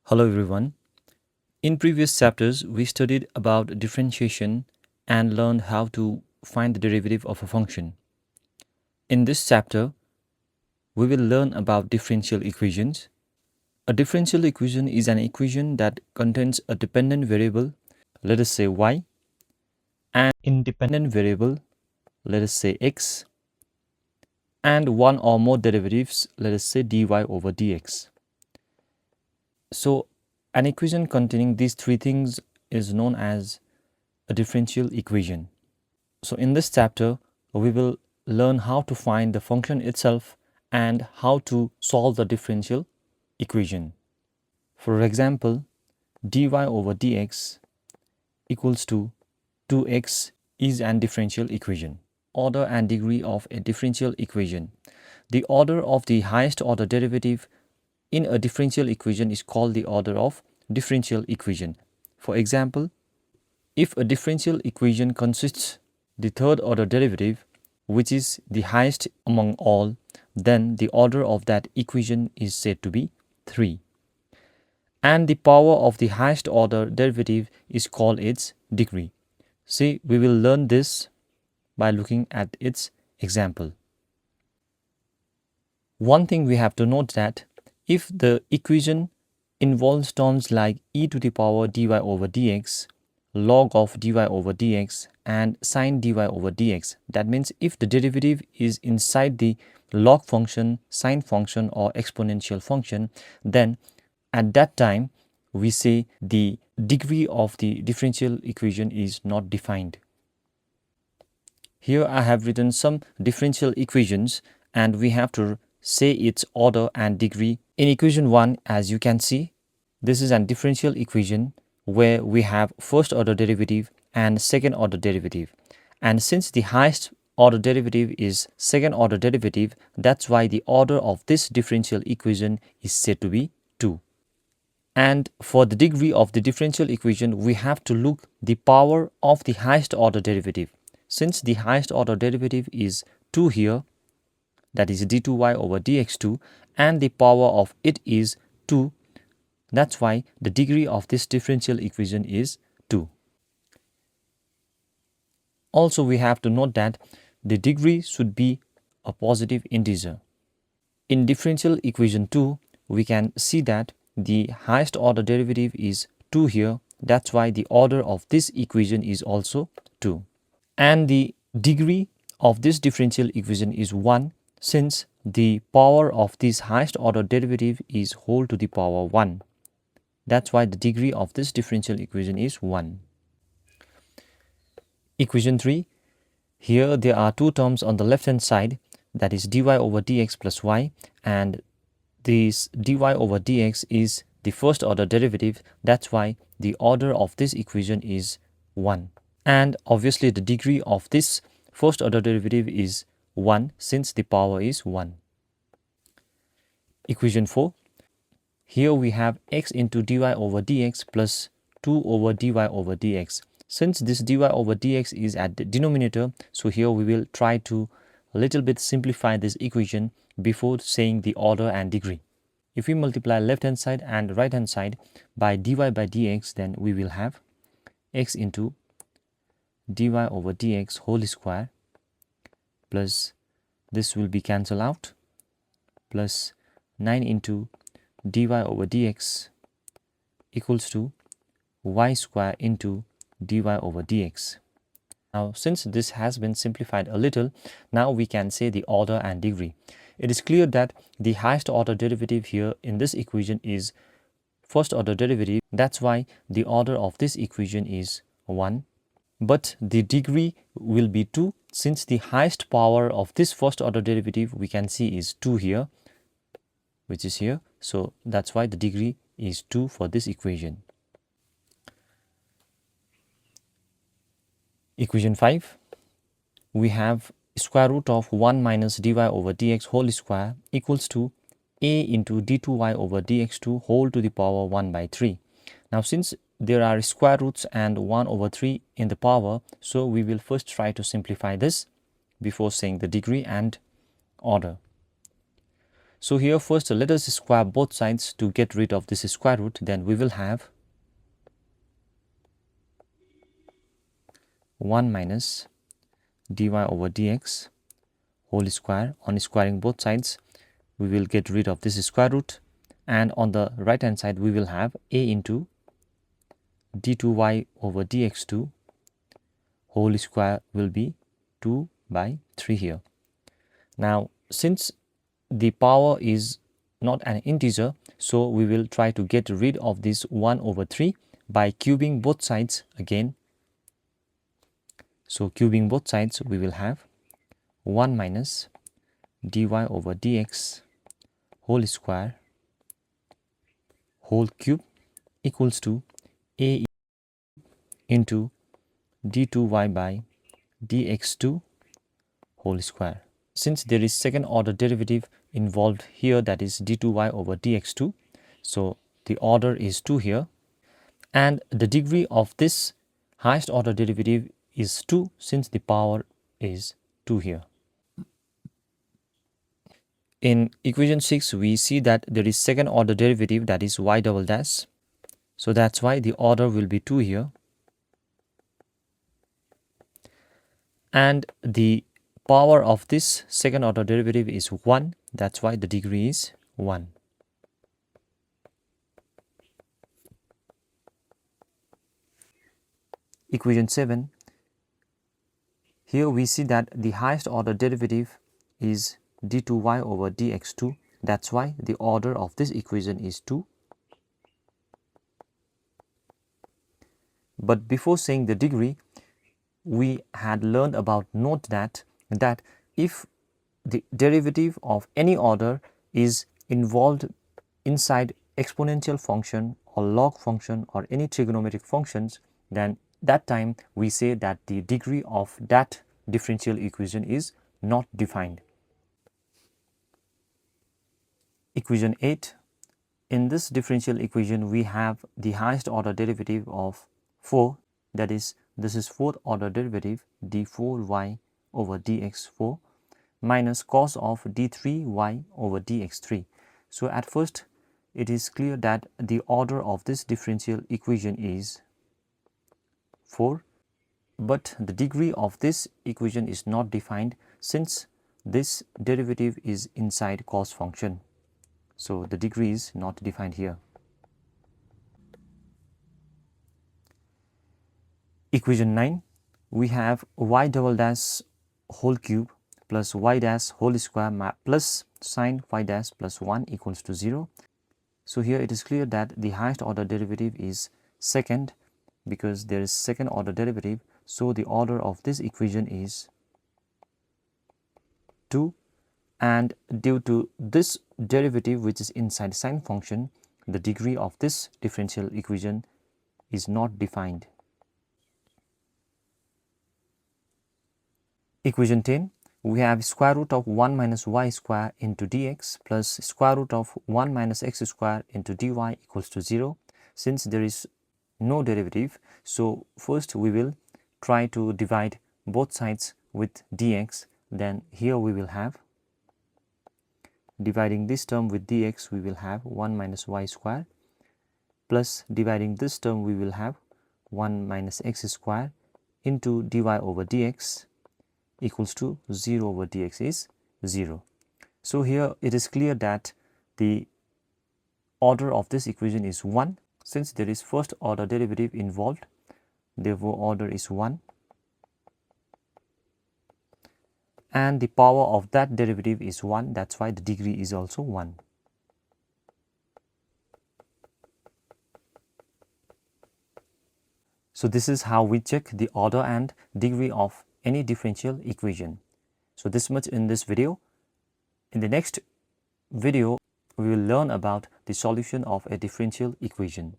Hello everyone. In previous chapters, we studied about differentiation and learned how to find the derivative of a function. In this chapter, we will learn about differential equations. A differential equation is an equation that contains a dependent variable, let us say y, and independent variable, let us say x, and one or more derivatives, let us say dy over dx. So, an equation containing these three things is known as a differential equation. So in this chapter, we will learn how to find the function itself and how to solve the differential equation. For example, dy over dx equals to 2x is an differential equation. Order and degree of a differential equation. The order of the highest order derivative in a differential equation is called the order of differential equation. For example, if a differential equation consists the third order derivative, which is the highest among all, then the order of that equation is said to be 3. And the power of the highest order derivative is called its degree. See, we will learn this by looking at its example. One thing we have to note that if the equation involves terms like e to the power dy over dx, log of dy over dx, and sine dy over dx. That means if the derivative is inside the log function, sine function, or exponential function, then at that time we say the degree of the differential equation is not defined. Here I have written some differential equations and we have to say its order and degree. In equation 1, as you can see, this is a differential equation where we have first order derivative and second order derivative. And since the highest order derivative is second order derivative, that's why the order of this differential equation is said to be 2. And for the degree of the differential equation, we have to look the power of the highest order derivative. Since the highest order derivative is 2 here, that is d2y over dx2, and the power of it is 2, that's why the degree of this differential equation is 2. Also, we have to note that the degree should be a positive integer. In differential equation 2, we can see that the highest order derivative is 2 here. That's why the order of this equation is also 2. And the degree of this differential equation is 1, since the power of this highest order derivative is whole to the power 1. That's why the degree of this differential equation is 1. Equation 3. Here there are two terms on the left hand side, that is dy over dx plus y, and this dy over dx is the first order derivative. That's why the order of this equation is 1. And obviously the degree of this first order derivative is 1 since the power is 1. Equation 4. Here we have x into dy over dx plus 2 over dy over dx. Since this dy over dx is at the denominator, so here we will try to a little bit simplify this equation before saying the order and degree. If we multiply left hand side and right hand side by dy by dx, then we will have x into dy over dx whole square plus this will be cancelled out plus 9 into dy over dx equals to y square into dy over dx. Now, since this has been simplified a little, now we can say the order and degree. It is clear that the highest order derivative here in this equation is first order derivative. That's why the order of this equation is 1. But the degree will be 2, since the highest power of this first order derivative we can see is 2 here, which is here. So that's why the degree is 2 for this equation. Equation 5. We have square root of 1 minus dy over dx whole square equals to a into d2y over dx2 whole to the power 1 by 3. Now, since there are square roots and 1 over 3 in the power, so we will first try to simplify this before saying the degree and order. So here first let us square both sides to get rid of this square root. Then we will have 1 minus dy over dx whole square. On squaring both sides, we will get rid of this square root, and on the right hand side we will have a into d2y over dx2 whole square will be 2 by 3 here. Now since the power is not an integer, so we will try to get rid of this 1 over 3 by cubing both sides again. So cubing both sides, we will have 1 minus dy over dx whole square whole cube equals to a into d2y by dx2 whole square. Since there is second order derivative involved here, that is d2y over dx2, so the order is 2 here, and the degree of this highest order derivative is 2 since the power is 2 here. In equation 6, we see that there is second order derivative, that is y double dash. So that's why the order will be 2 here. And the power of this second order derivative is 1. That's why the degree is 1. Equation 7. Here we see that the highest order derivative is d2y over dx2. That's why the order of this equation is 2. But before saying the degree, we had learned about note that if the derivative of any order is involved inside exponential function or log function or any trigonometric functions, then that time we say that the degree of that differential equation is not defined. Equation 8. In this differential equation, we have the highest order derivative of 4, that is, this is fourth order derivative d4y over dx4 minus cos of d3y over dx3. So at first it is clear that the order of this differential equation is 4, but the degree of this equation is not defined since this derivative is inside cos function. So the degree is not defined here. Equation 9, we have y double dash whole cube plus y dash whole square plus sine y dash plus 1 equals to 0. So here it is clear that the highest order derivative is second because there is second order derivative. So the order of this equation is 2, and due to this derivative which is inside sine function, the degree of this differential equation is not defined. Equation 10, we have square root of 1 minus y square into dx plus square root of 1 minus x square into dy equals to 0. Since there is no derivative, so first we will try to divide both sides with dx. Then here we will have, dividing this term with dx, we will have 1 minus y square plus dividing this term we will have 1 minus x square into dy over dx equals to 0 over dx is 0. So here it is clear that the order of this equation is 1 since there is first order derivative involved, therefore order is 1, and the power of that derivative is 1, that's why the degree is also 1. So this is how we check the order and degree of any differential equation. So this much in this video. In the next video, we will learn about the solution of a differential equation.